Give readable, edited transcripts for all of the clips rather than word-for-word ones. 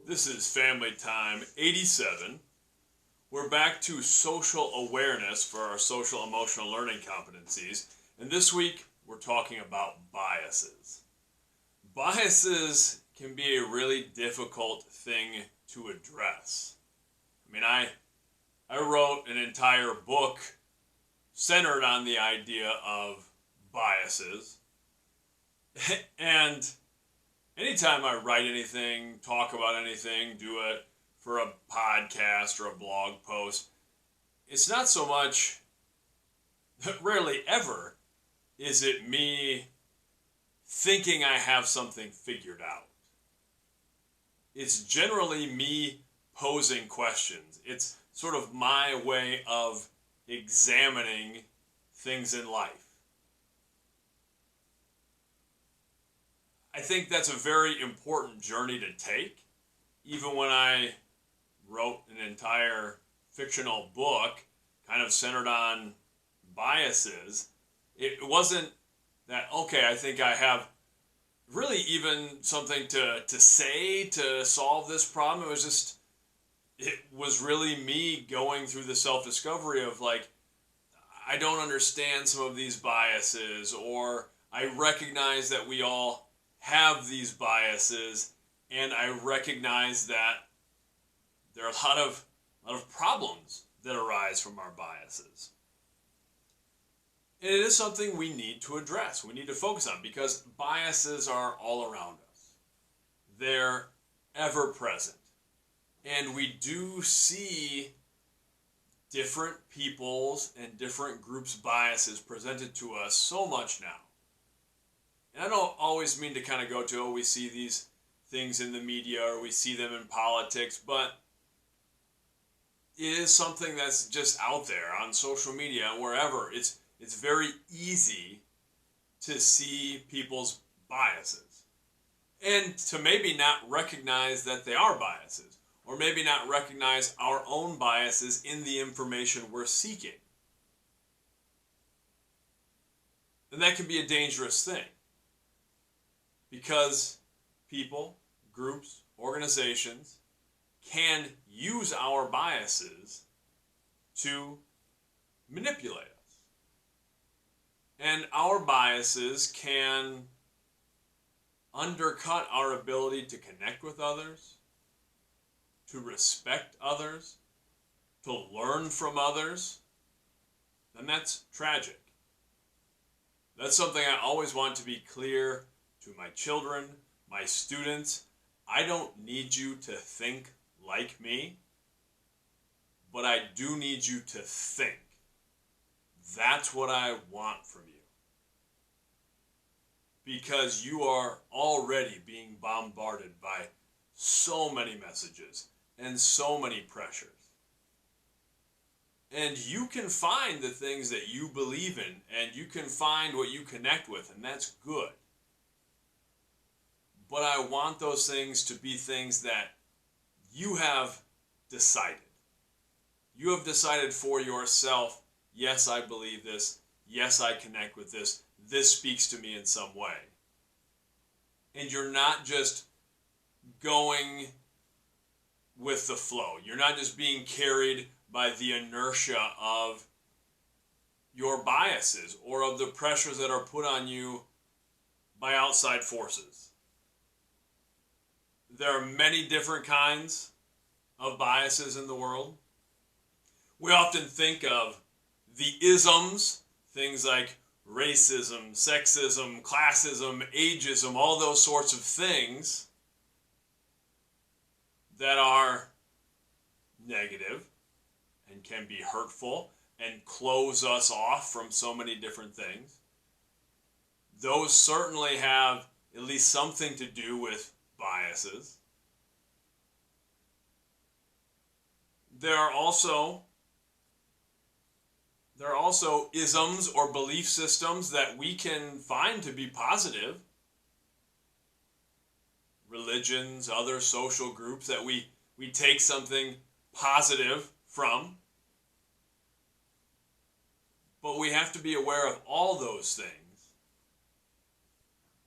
This is Family Time 87. We're back to social awareness for our social emotional learning competencies. And this week, we're talking about biases. Biases can be a really difficult thing to address. I wrote an entire book centered on the idea of biases. And anytime I write anything, talk about anything, do it for a podcast or a blog post, it's not so much, rarely ever, is it me thinking I have something figured out. It's generally me posing questions. It's sort of my way of examining things in life. I think that's a very important journey to take. Even when I wrote an entire fictional book kind of centered on biases, it wasn't that, okay, I think I have really even something to say to solve this problem. It was really me going through the self-discovery of like, I don't understand some of these biases, or I recognize that we all have these biases, and I recognize that there are a lot of problems that arise from our biases. And it is something we need to address, we need to focus on, because biases are all around us. They're ever present. And we do see different people's and different groups' biases presented to us so much now. And I don't always mean to kind of go to, oh, we see these things in the media or we see them in politics, but it is something that's just out there on social media and wherever. It's very easy to see people's biases and to maybe not recognize that they are biases, or maybe not recognize our own biases in the information we're seeking. And that can be a dangerous thing, because people, groups, organizations can use our biases to manipulate us. And our biases can undercut our ability to connect with others, to respect others, to learn from others. And that's tragic. That's something I always want to be clear to my children, my students. I don't need you to think like me, but I do need you to think. That's what I want from you. Because you are already being bombarded by so many messages and so many pressures. And you can find the things that you believe in, and you can find what you connect with, and that's good. But I want those things to be things that you have decided. You have decided for yourself, yes, I believe this. Yes, I connect with this. This speaks to me in some way. And you're not just going with the flow. You're not just being carried by the inertia of your biases or of the pressures that are put on you by outside forces. There are many different kinds of biases in the world. We often think of the isms, things like racism, sexism, classism, ageism, all those sorts of things that are negative and can be hurtful and close us off from so many different things. Those certainly have at least something to do with biases. There are also isms or belief systems that we can find to be positive. Religions, other social groups that we take something positive from. But we have to be aware of all those things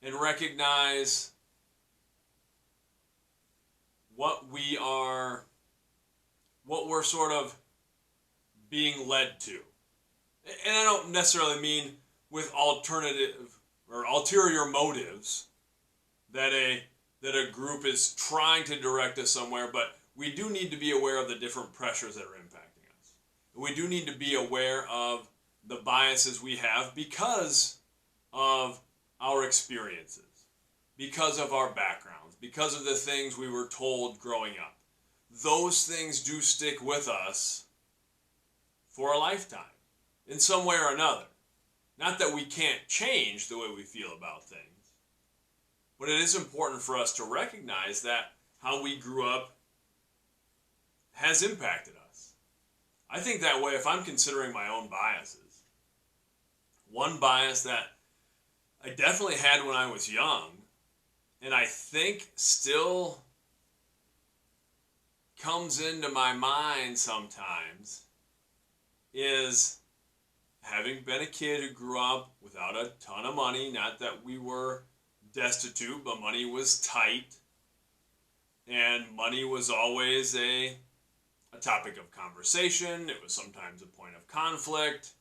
and recognize what we're sort of being led to. And I don't necessarily mean with alternative or ulterior motives that a group is trying to direct us somewhere, but we do need to be aware of the different pressures that are impacting us. We do need to be aware of the biases we have because of our experiences, because of our backgrounds, because of the things we were told growing up. Those things do stick with us for a lifetime in some way or another. Not that we can't change the way we feel about things, but it is important for us to recognize that how we grew up has impacted us. I think that way if I'm considering my own biases. One bias that I definitely had when I was young, and I think still comes into my mind sometimes, is having been a kid who grew up without a ton of money. Not that we were destitute, but money was tight, and money was always a topic of conversation. It was sometimes a point of conflict.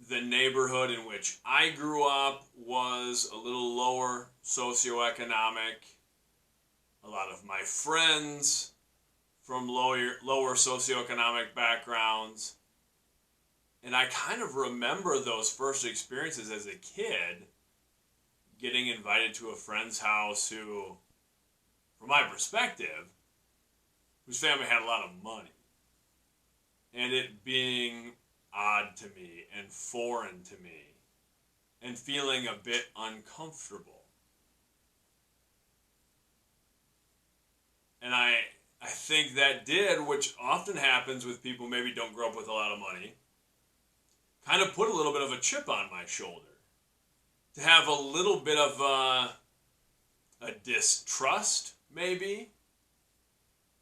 The neighborhood in which I grew up was a little lower socioeconomic. A lot of my friends from lower socioeconomic backgrounds. And I kind of remember those first experiences as a kid, getting invited to a friend's house who, from my perspective, whose family had a lot of money. And it being odd to me and foreign to me and feeling a bit uncomfortable. And I think that did, which often happens with people who maybe don't grow up with a lot of money, kind of put a little bit of a chip on my shoulder. To have a little bit of a distrust, maybe,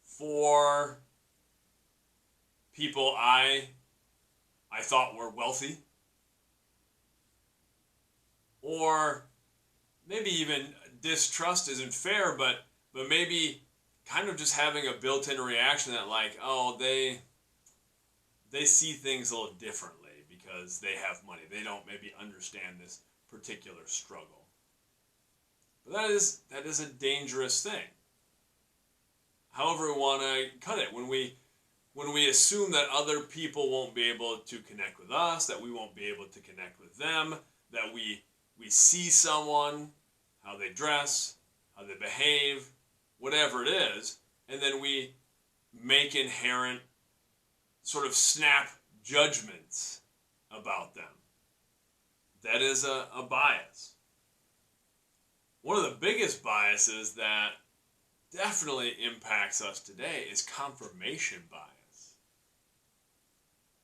for people I thought were wealthy. Or maybe even distrust isn't fair, but maybe kind of just having a built-in reaction that like, oh, they see things a little differently because they have money. They don't maybe understand this particular struggle. But that is a dangerous thing. However we want to cut it, when we assume that other people won't be able to connect with us, that we won't be able to connect with them, that we see someone, how they dress, how they behave, whatever it is, and then we make inherent sort of snap judgments about them. That is a bias. One of the biggest biases that definitely impacts us today is confirmation bias.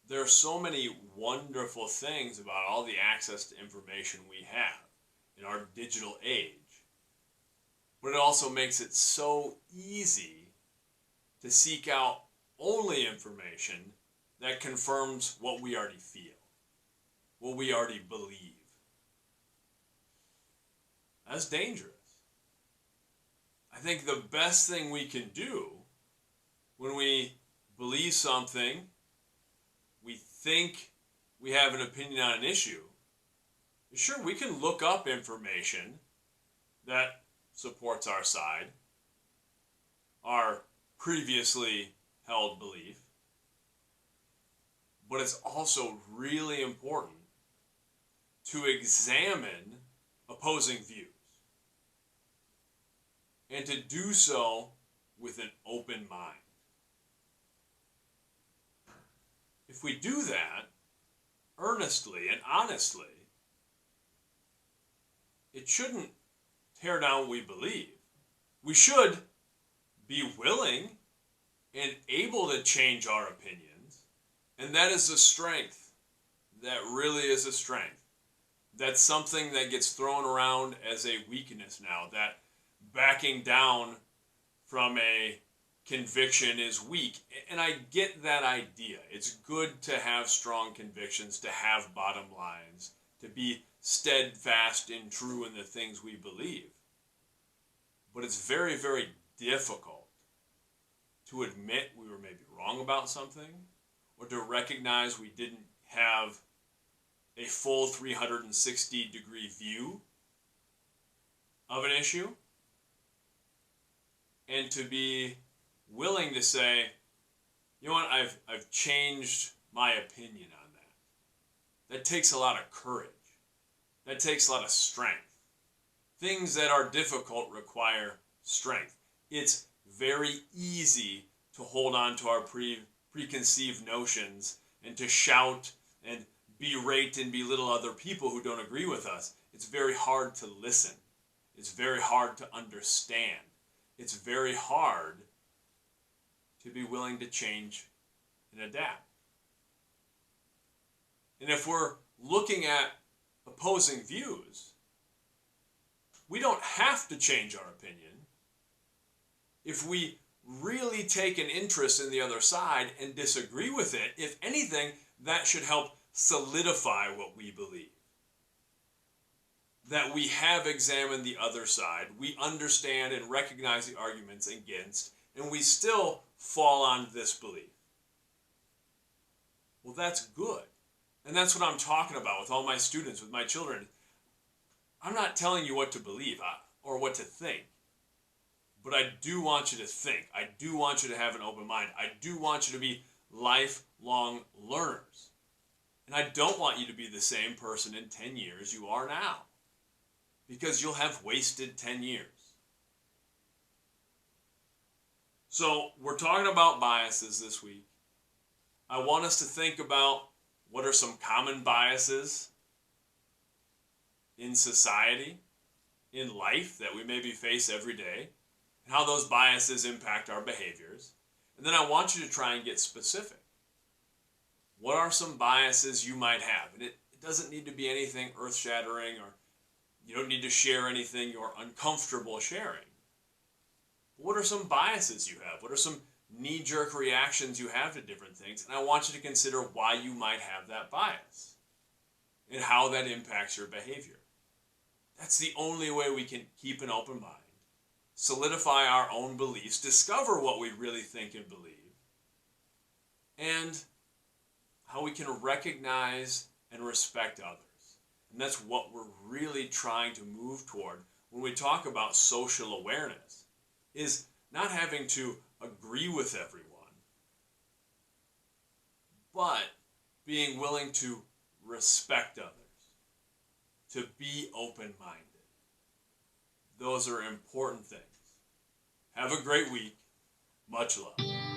There are so many wonderful things about all the access to information we have in our digital age. But it also makes it so easy to seek out only information that confirms what we already feel, what we already believe. That's dangerous. I think the best thing we can do when we believe something, we think we have an opinion on an issue, is sure, we can look up information that supports our side, our previously held belief, but it's also really important to examine opposing views and to do so with an open mind. If we do that earnestly and honestly, it shouldn't tear down what we believe. We should be willing and able to change our opinions, and that is a strength. That really is a strength. That's something that gets thrown around as a weakness now, that backing down from a conviction is weak. And I get that idea. It's good to have strong convictions, to have bottom lines, to be steadfast and true in the things we believe. but it's very, very difficult to admit we were maybe wrong about something, or to recognize we didn't have a full 360-degree view of an issue, and to be willing to say, you know what, I've changed my opinion on that. That takes a lot of courage. That takes a lot of strength. Things that are difficult require strength. It's very easy to hold on to our preconceived notions and to shout and berate and belittle other people who don't agree with us. It's very hard to listen. It's very hard to understand. It's very hard to be willing to change and adapt. And if we're looking at opposing views, we don't have to change our opinion. If we really take an interest in the other side and disagree with it, if anything, that should help solidify what we believe. That we have examined the other side, we understand and recognize the arguments against, and we still fall on this belief. Well, that's good. And that's what I'm talking about with all my students, with my children. I'm not telling you what to believe or what to think, but I do want you to think. I do want you to have an open mind. I do want you to be lifelong learners. And I don't want you to be the same person in 10 years you are now, because you'll have wasted 10 years. So we're talking about biases this week. I want us to think about what are some common biases in society, in life, that we maybe face every day, and how those biases impact our behaviors. And then I want you to try and get specific. What are some biases you might have? And it doesn't need to be anything earth-shattering, or you don't need to share anything you're uncomfortable sharing. But what are some biases you have? What are some knee-jerk reactions you have to different things? And I want you to consider why you might have that bias and how that impacts your behavior. That's the only way we can keep an open mind, solidify our own beliefs, discover what we really think and believe, and how we can recognize and respect others. And that's what we're really trying to move toward when we talk about social awareness, is not having to agree with everyone, but being willing to respect others, to be open-minded. Those are important things. Have a great week. Much love.